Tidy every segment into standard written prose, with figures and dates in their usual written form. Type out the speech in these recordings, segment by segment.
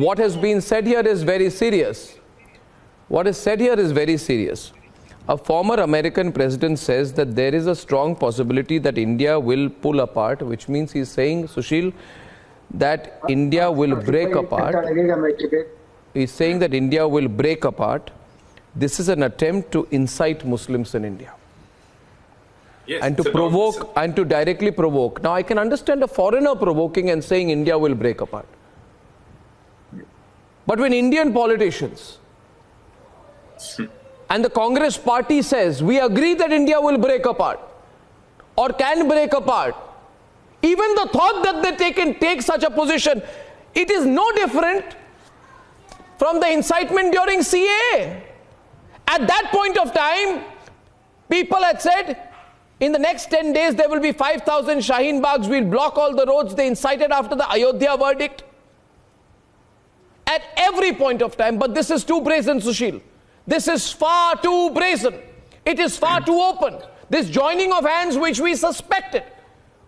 what has been said here is very serious. What is said here is very serious. A former American president says that there is a strong possibility that India will pull apart, which means he's saying, Sushil, that India will break apart. He's saying that India will break apart. This is an attempt to incite Muslims in India. Yes, and to provoke and to directly provoke. Now I can understand a foreigner provoking and saying India will break apart. But when Indian politicians and the Congress party says, we agree that India will break apart or can break apart, even the thought that they can take such a position, it is no different from the incitement during CAA. At that point of time, people had said, in the next 10 days, there will be 5,000 Shaheen Baghs, we'll block all the roads. They incited after the Ayodhya verdict. At every point of time, but this is too brazen, Sushil. This is far too brazen. It is far too open. This joining of hands which we suspected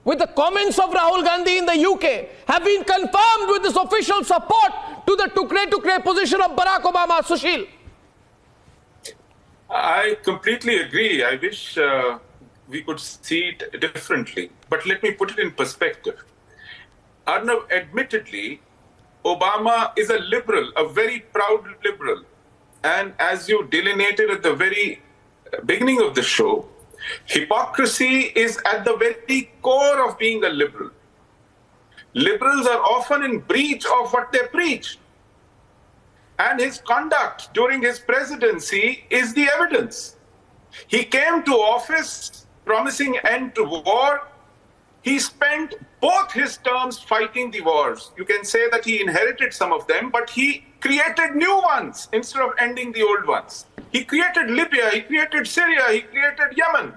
with the comments of Rahul Gandhi in the UK have been confirmed with this official support to the tukre position of Barack Obama, Sushil. I completely agree. I wish we could see it differently. But let me put it in perspective. Arnab, admittedly, Obama is a liberal, a very proud liberal. And as you delineated at the very beginning of the show, hypocrisy is at the very core of being a liberal. Liberals are often in breach of what they preach. And his conduct during his presidency is the evidence. He came to office promising end to war. He spent both his terms fighting the wars. You can say that he inherited some of them, but he created new ones instead of ending the old ones. He created Libya, he created Syria, he created Yemen.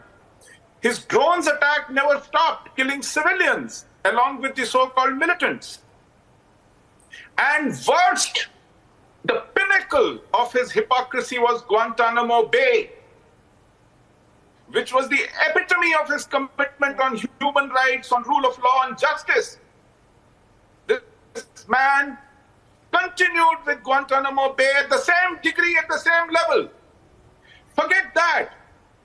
His drones attack never stopped, killing civilians along with the so-called militants. And worst, the pinnacle of his hypocrisy was Guantanamo Bay, which was the epitome of his commitment on human rights, on rule of law and justice. This man continued with Guantanamo Bay at the same degree, at the same level. Forget that.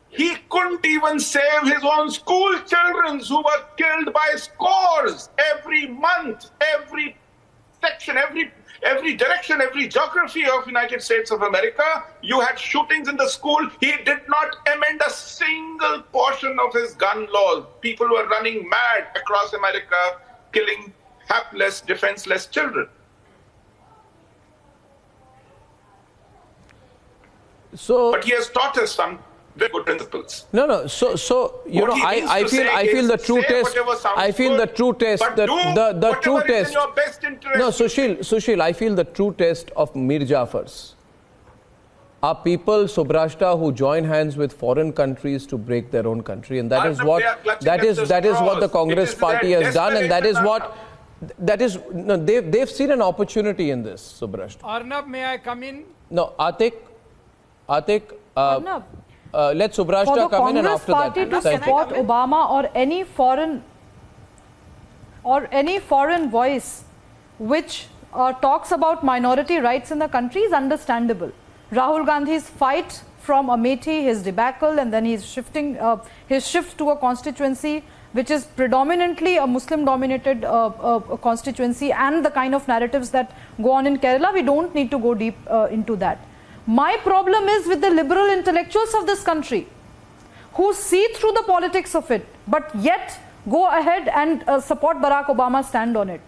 He couldn't even save his own school children who were killed by scores every month, every section, every direction, every geography of United States of America. You had shootings in the school. He did not amend a single portion of his gun laws. People were running mad across America, killing hapless, defenseless children. But he has taught us some very good principles. No. So you know, I feel the true test. I feel the true test. The true test. No, Sushil, I feel the true test of Mir Jafars are people, Subrashta, who join hands with foreign countries to break their own country, and that is what the Congress party has done, and that is no, they've seen an opportunity in this, Subrashta. Arnab, may I come in? No, Atik. Let Subrashta come in, and after that, for the Congress party to support Obama or any foreign voice which talks about minority rights in the country is understandable. Rahul Gandhi's fight from Amethi, his debacle, and then his shift to a constituency which is predominantly a Muslim-dominated constituency, and the kind of narratives that go on in Kerala, we don't need to go deep into that. My problem is with the liberal intellectuals of this country who see through the politics of it, but yet go ahead and support Barack Obama's stand on it.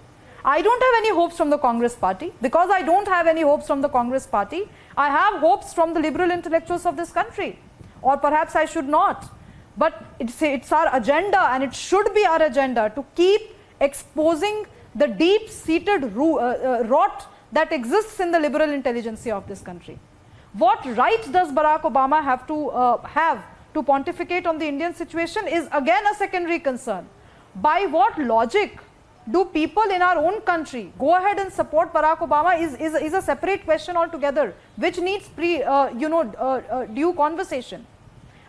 I don't have any hopes from the Congress party. Because I don't have any hopes from the Congress party, I have hopes from the liberal intellectuals of this country. Or perhaps I should not. But it's our agenda, and it should be our agenda, to keep exposing the deep-seated rot that exists in the liberal intelligentsia of this country. What right does Barack Obama have to pontificate on the Indian situation is again a secondary concern. By what logic do people in our own country go ahead and support Barack Obama is a separate question altogether, which needs due conversation.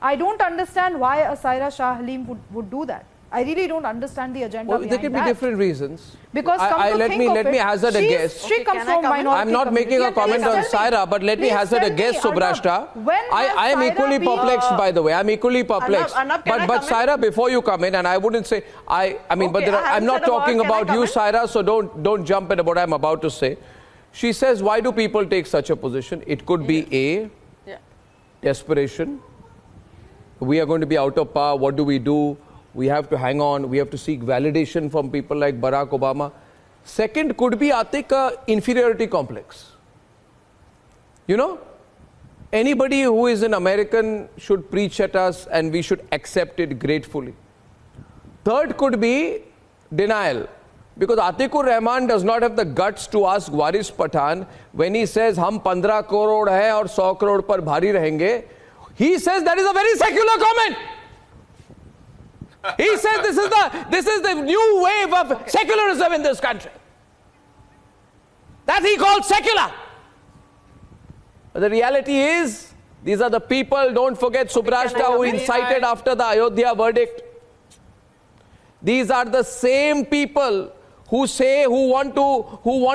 I don't understand why Saira Shah Halim would do that. I really don't understand the agenda behind there can be different reasons. Because let me hazard a guess. She comes from minority. I'm not making a comment on Saira, but let me hazard a guess, Subrashta. I am equally perplexed, by the way. I'm equally perplexed. But Saira, before you come in, and I wouldn't say I'm not talking about you, Saira, so don't jump into what I'm about to say. She says, why do people take such a position? It could be desperation. We are going to be out of power. What do? We have to hang on. We have to seek validation from people like Barack Obama. Second, could be Atika inferiority complex. You know, anybody who is an American should preach at us and we should accept it gratefully. Third could be denial. Because Atikur Rahman does not have the guts to ask Waris Pathan when he says, "Hum 15 crore hai aur 100 crore par bhari rahenge." He says that is a very secular comment. He says this is the new wave of secularism in this country. That he calls secular. But the reality is, these are the people, don't forget Subrashta, who incited after the Ayodhya verdict. These are the same people who want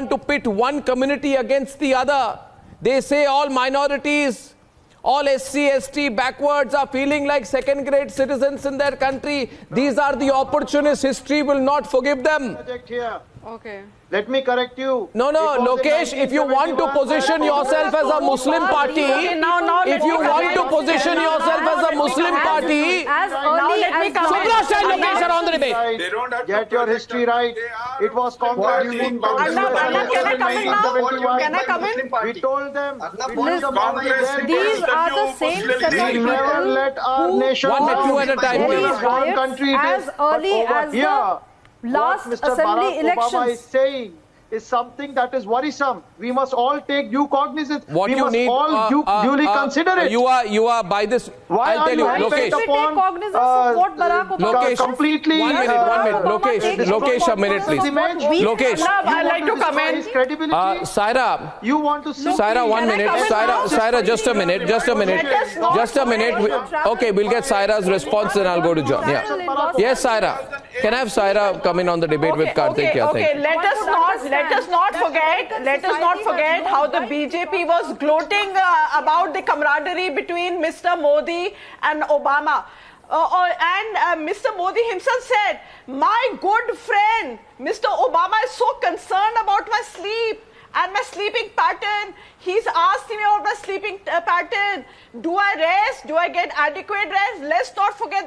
to pit one community against the other. They say all minorities, all SC, ST, backwards are feeling like second-grade citizens in their country. These are the opportunists. History will not forgive them. Okay. Let me correct you. No, Lokesh, if you want to position yourself as a Muslim party, if you want to position yourself as a Muslim party, Subrashta and Lokesh are on the debate. They don't have Get to your project history right. It was Congress Union Congress in Arnab, can I come in now? 1971. Can I come in? We told them. These are the same set of We never people let our nation One minute, two at a time, Only please. one country as early as the last what Mr. assembly Barack elections. Obama is saying is something that is worrisome. We must all take due cognizance. What we you must need, all duly consider it. You are by this. Why I'll are tell you, you Lokesh. bent upon, Take cognizance of what Barack Obama Lokesh, completely 1 minute. Lokesh, a minute, please. Lokesh. I'd like to comment. His credibility. Saira. You want to see Saira, 1 minute. Saira, just a minute. Okay, we'll get Saira's response, then I'll go to John. Yeah. Yes, Saira. Can I have Saira come in on the debate with Karthik? Okay. Let us not forget how the BJP was gloating about the camaraderie between Mr. Modi and Obama. Mr. Modi himself said, "My good friend, Mr. Obama is so concerned about my sleep and my sleeping pattern. He's asked me about my sleeping pattern. Do I rest? Do I get adequate rest?" Let's not forget